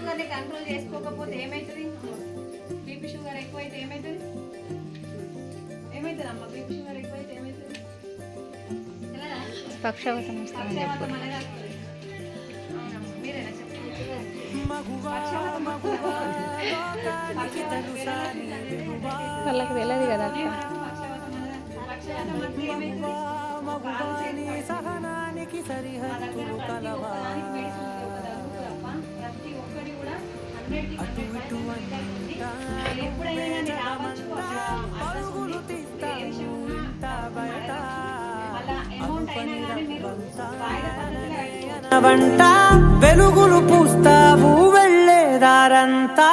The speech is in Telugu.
షుగర్ని కంట్రోల్ చేసుకోకపోతే ఏమవుతుంది? బీపీ షుగర్ ఎక్కువైతే ఏమవుతుంది? ఏమవుతుంది అమ్మ? బీపీ షుగర్ ఎక్కువైతే ఏమవుతుంది? పక్షవాతం వస్తుంది. పక్షవాతం అనేది వస్తుంది. అవునమ్మా, మీరేనా చెప్పండి. వాళ్ళకి తెలియదు కదా అక్క. వెలుగులు పూస్తావు వెళ్ళేదారంతా